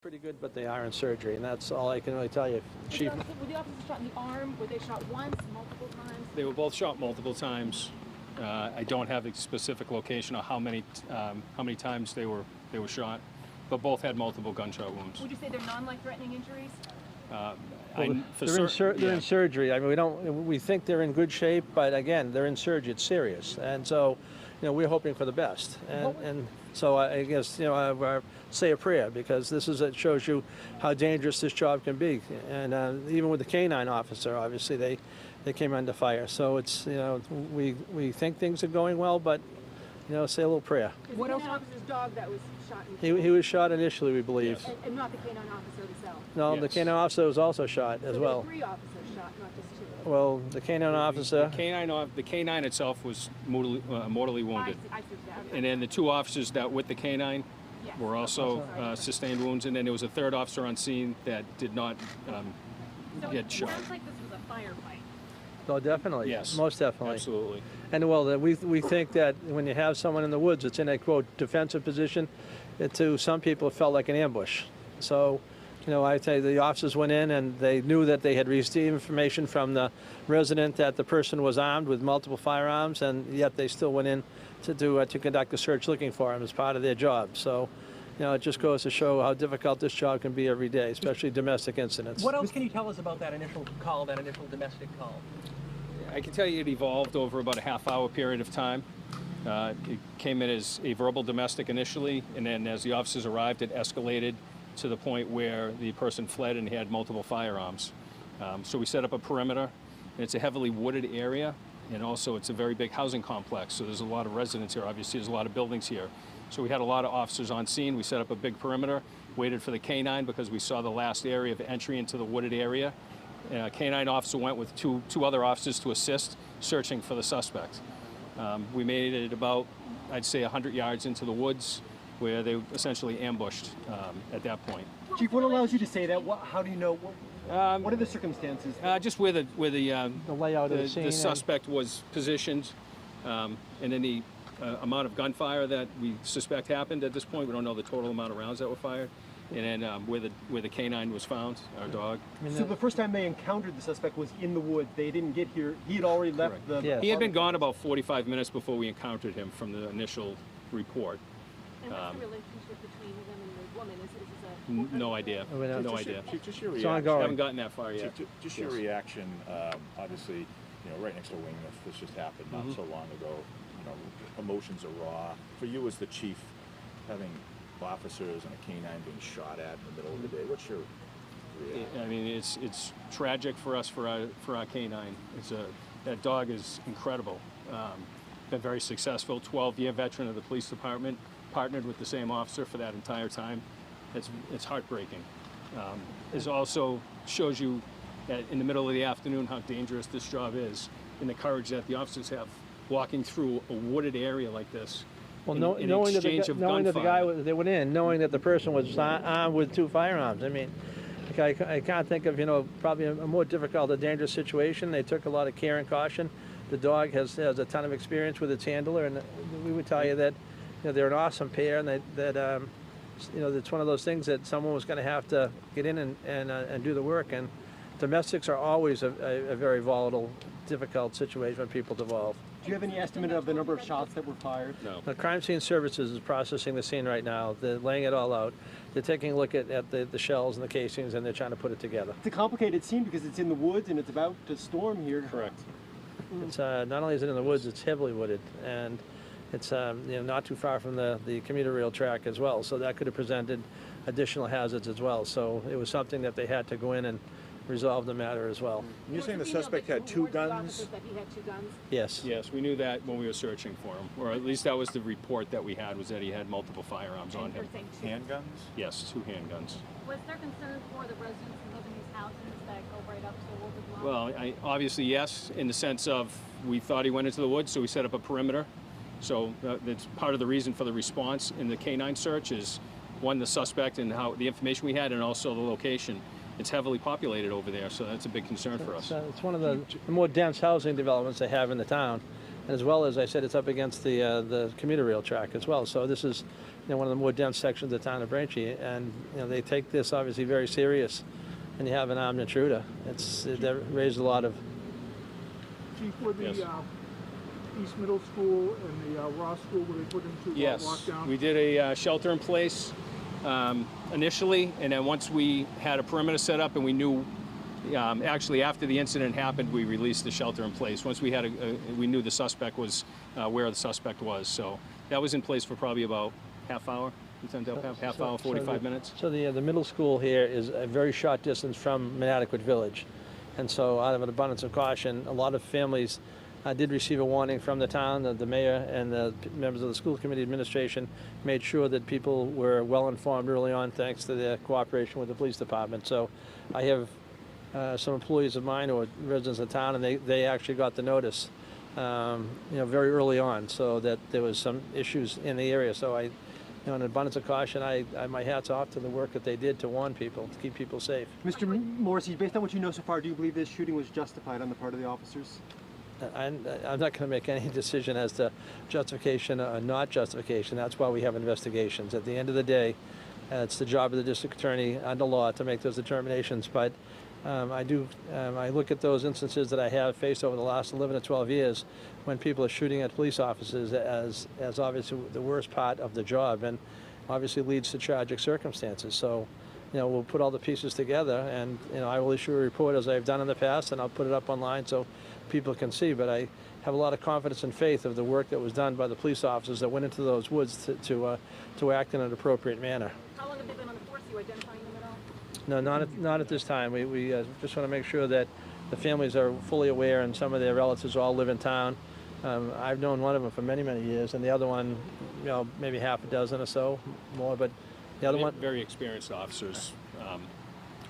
Pretty good, but they are in surgery, and that's all I can really tell you. Chief. Were the officers shot in the arm? Were they shot once, multiple times? They were both shot multiple times. I don't have a specific location or how many times they were shot, but both had multiple gunshot wounds. Would you say they're non-life-threatening injuries? They're in surgery. I mean, we think they're in good shape, but again, they're in surgery. It's serious, and so, we're hoping for the best. And so I guess say a prayer, because it shows you how dangerous this job can be. And even with the canine officer, obviously they came under fire. So it's we think things are going well, but say a little prayer. What else? Officer's dog that was shot. He was shot initially, we believe. Yes. And not the canine officer himself. No, yes. The canine officer was also shot as well. There were 3 officers shot, not just 2. Well, the canine officer. The canine itself was mortally wounded, I see that. and then the 2 officers that with the canine Yes. were also sustained wounds, and then there was a 3rd officer on scene that did not get shot. It sounds like this was a firefight. Oh, definitely. Yes, Most definitely. absolutely. And we think that when you have someone in the woods that's in a quote defensive position, to some people it felt like an ambush. So, I'd say the officers went in and they knew that they had received information from the resident that the person was armed with multiple firearms, and yet they still went in to conduct a search looking for him as part of their job. So, it just goes to show how difficult this job can be every day, especially domestic incidents. What else can you tell us about that initial call, that initial domestic call? I can tell you it evolved over about a half-hour period of time. It came in as a verbal domestic initially, and then as the officers arrived, it escalated to the point where the person fled and he had multiple firearms. So we set up a perimeter, and it's a heavily wooded area, and also it's a very big housing complex, so there's a lot of residents here. Obviously, there's a lot of buildings here. So we had a lot of officers on scene. We set up a big perimeter, waited for the canine because we saw the last area of entry into the wooded area. A canine officer went with two other officers to assist searching for the suspect. We made it about, I'd say, 100 yards into the woods, where they essentially ambushed at that point. Chief, what allows you to say that? How do you know? What are the circumstances? Just where the layout of the scene. The suspect was positioned, and then the amount of gunfire that we suspect happened at this point. We don't know the total amount of rounds that were fired. And then where the canine was found, our dog. So the first time they encountered the suspect was in the woods. They didn't get here. He had already left. Correct. The. Yes. He had been gone about 45 minutes before we encountered him from the initial report. And what's the relationship between them and the woman? Is this a... No idea. No idea. Just your It's reaction. ongoing. Haven't gotten that far yet. Just your reaction. Obviously, right next to Weymouth. This just happened not so long ago. Emotions are raw. For you as the chief, having officers and a canine being shot at in the middle of the day, what's your reaction? I mean, it's tragic for us for our canine. That dog is incredible. Been very successful. 12-year veteran of the police department, partnered with the same officer for that entire time. It's heartbreaking. It also shows you that in the middle of the afternoon how dangerous this job is, and the courage that the officers have walking through a wooded area like this. Well, in knowing that gunfire. the guy they went in, knowing that the person was armed with 2 firearms. I mean, I can't think of probably a more difficult or dangerous situation. They took a lot of care and caution. The dog has a ton of experience with its handler, and we would tell you that they're an awesome pair, and that it's one of those things that someone was going to have to get in and do the work. And domestics are always a very volatile, difficult situation when people devolve. Do you have any estimate of the number of shots that were fired? No. The Crime Scene Services is processing the scene right now. They're laying it all out. They're taking a look at the shells and the casings, and they're trying to put it together. It's a complicated scene because it's in the woods and it's about to storm here. Correct. It's not only is it in the woods, it's heavily wooded, and it's not too far from the commuter rail track as well. So that could have presented additional hazards as well. So it was something that they had to go in and resolve the matter as well. You're saying the suspect had 2 guns? That he had 2 guns? Yes. Yes, we knew that when we were searching for him, or at least that was the report that we had, was that he had multiple firearms on him. Handguns? Yes, 2 handguns. Was there concern for the residents who live in these houses that go right up to Wolver's Lawn? Well, obviously yes, in the sense of we thought he went into the woods, so we set up a perimeter. So that's part of the reason for the response in the canine search is, one, the suspect and how the information we had, and also the location. It's heavily populated over there, so that's a big concern for us. It's one of the more dense housing developments they have in the town, and as well as I said, it's up against the commuter rail track as well. So this is one of the more dense sections of the town of Braintree, and they take this obviously very serious. And you have an armed intruder. That raised a lot of. Chief, were the Yes. East Middle School and the Ross School, were they put into Yes, lockdown? we did a shelter in place initially, and then once we had a perimeter set up and we knew, actually after the incident happened, we released the shelter in place. Once we had we knew the suspect was where the suspect was, so that was in place for probably about half hour. Half hour, 45 minutes. So the middle school here is a very short distance from Inadequate Village, and so out of an abundance of caution, a lot of families did receive a warning from the town. The mayor and the members of the school committee administration made sure that people were well informed early on, thanks to their cooperation with the police department. So I have some employees of mine who are residents of town, and they actually got the notice, very early on, so that there was some issues in the area. So in an abundance of caution, my hat's off to the work that they did to warn people, to keep people safe. Mr. Morrissey, based on what you know so far, do you believe this shooting was justified on the part of the officers? I'm not going to make any decision as to justification or not justification. That's why we have investigations. At the end of the day, it's the job of the district attorney under law to make those determinations. But I look at those instances that I have faced over the last 11 or 12 years when people are shooting at police officers as obviously the worst part of the job, and obviously leads to tragic circumstances. So, we'll put all the pieces together, and I will issue a report as I've done in the past, and I'll put it up online so people can see. But I have a lot of confidence and faith of the work that was done by the police officers that went into those woods to act in an appropriate manner. How long have they been on the force? Are you identifying them at all? No, not at this time. We just want to make sure that the families are fully aware, and some of their relatives all live in town. I've known one of them for many, many years, and the other one, maybe half a dozen or so more. But the other one, Very experienced officers.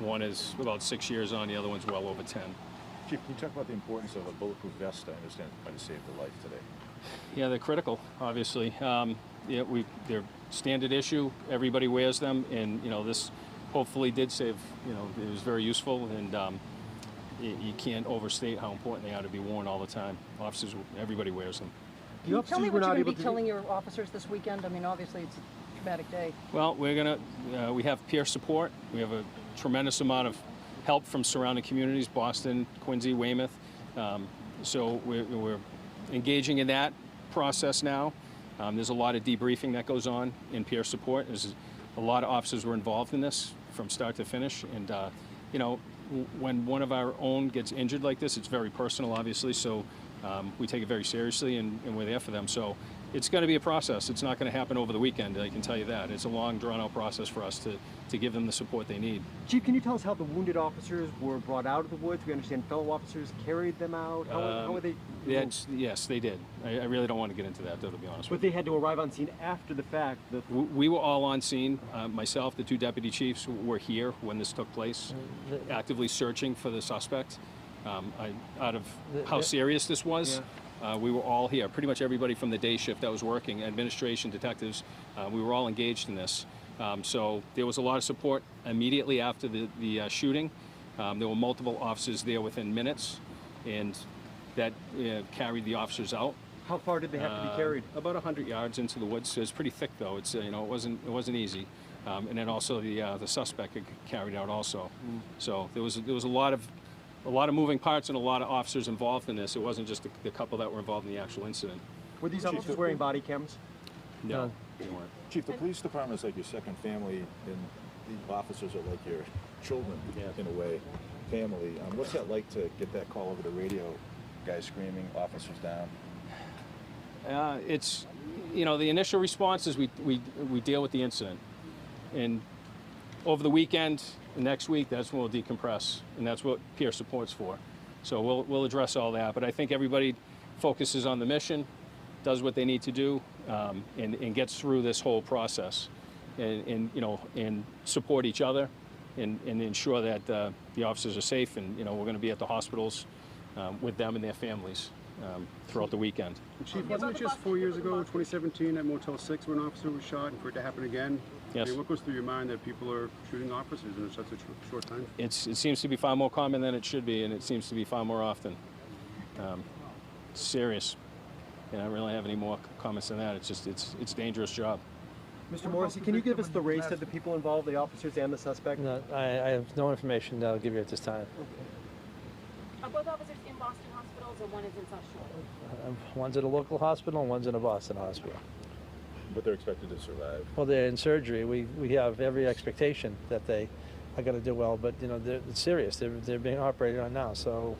One is about 6 years on, the other one's well over 10. Chief, can you talk about the importance of a bulletproof vest? I understand it might have saved a life today. Yeah, they're critical, obviously. They're standard issue. Everybody wears them, and this hopefully did save. It was very useful, and you can't overstate how important they are to be worn all the time. Officers, everybody wears them. The Tell me officers were what you're not going to able be to. telling your officers this weekend. I mean, obviously it's a traumatic day. Well, we have peer support. We have a tremendous amount of help from surrounding communities, Boston, Quincy, Weymouth. So we're engaging in that process now. There's a lot of debriefing that goes on in peer support. There's a lot of officers were involved in this from start to finish. And, when one of our own gets injured like this, it's very personal, obviously. So we take it very seriously, and we're there for them. So it's going to be a process. It's not going to happen over the weekend, I can tell you that. It's a long, drawn-out process for us to give them the support they need. Chief, can you tell us how the wounded officers were brought out of the woods? We understand fellow officers carried them out. How were they? Yes, they did. I really don't want to get into that, though, to be honest But with you. they had to arrive on scene after the fact. We were all on scene. Myself, the two deputy chiefs were here when this took place, actively searching for the suspect. Out of how serious this was, we were all here. Pretty much everybody from the day shift that was working, administration, detectives, we were all engaged in this. So there was a lot of support immediately after the shooting. There were multiple officers there within minutes, and that carried the officers out. How far did they have to be carried? About 100 yards into the woods. It's pretty thick, though. It's it wasn't easy. And then also the suspect got carried out also. So there was a lot of moving parts and a lot of officers involved in this. It wasn't just the couple that were involved in the actual incident. Were these officers wearing body cams? No, they weren't. Chief, the police department is like your second family, and the officers are like your children, in a way, family. What's that like to get that call over the radio, guys screaming, officers down? It's, the initial response is we deal with the incident, and over the weekend, next week, that's when we'll decompress, and that's what peer support's for. So we'll address all that, but I think everybody focuses on the mission, does what they need to do, and gets through this whole process, and support each other, and ensure that the officers are safe, and we're going to be at the hospitals with them and their families throughout the weekend. Chief, wasn't it just 4 years ago, 2017, at Motel 6, where an officer was shot, and for it to happen again? Yes. I mean, what goes through your mind that people are shooting officers in such a short time? It seems to be far more common than it should be, and it seems to be far more often. It's serious. I don't really have any more comments than that. It's just it's a dangerous job. Mr. Morrissey, can you give us the race of the people involved, the officers and the suspect? No, I have no information that I'll give you at this time. Are both officers in Boston hospitals or one is in South Shore? One's at a local hospital and one's in a Boston hospital. But they're expected to survive. Well, they're in surgery. We have every expectation that they are going to do well, but you know it's serious. They're being operated on now. So,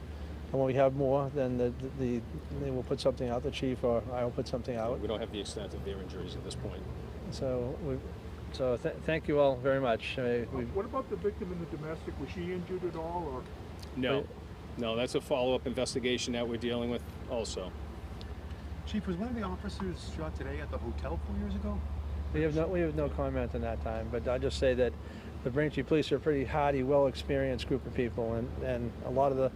and when we have more, then they will put something out. The chief or I will put something out. We don't have the extent of their injuries at this point. So, thank you all very much. What about the victim in the domestic? Was she injured at all, or? No, no, that's a follow-up investigation that we're dealing with also. Chief, was one of the officers shot today at the hotel 4 years ago? We have no comment on that time, but I'll just say that the Braintree police are a pretty hardy, well-experienced group of people, and a lot of the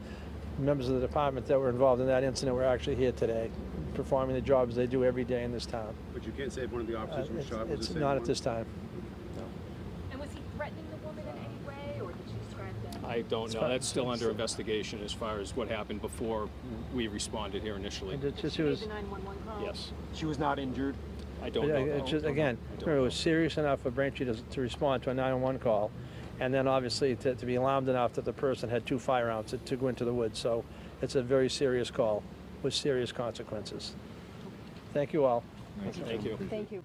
members of the department that were involved in that incident were actually here today, performing the jobs they do every day in this town. But you can't say if one of the officers was shot. It's not at this time. And was he threatening the woman in any way, or did she describe that? I don't know. That's still under investigation as far as what happened before we responded here initially. And it's just, She it made was, the 911 call? Yes. She was not injured. I don't know. it's just, again, remember, it was serious enough for Braintree to respond to a 911 call, and then obviously to be alarmed enough that the person had 2 firearms to go into the woods. So it's a very serious call with serious consequences. Thank you all. Thank you. Thank you.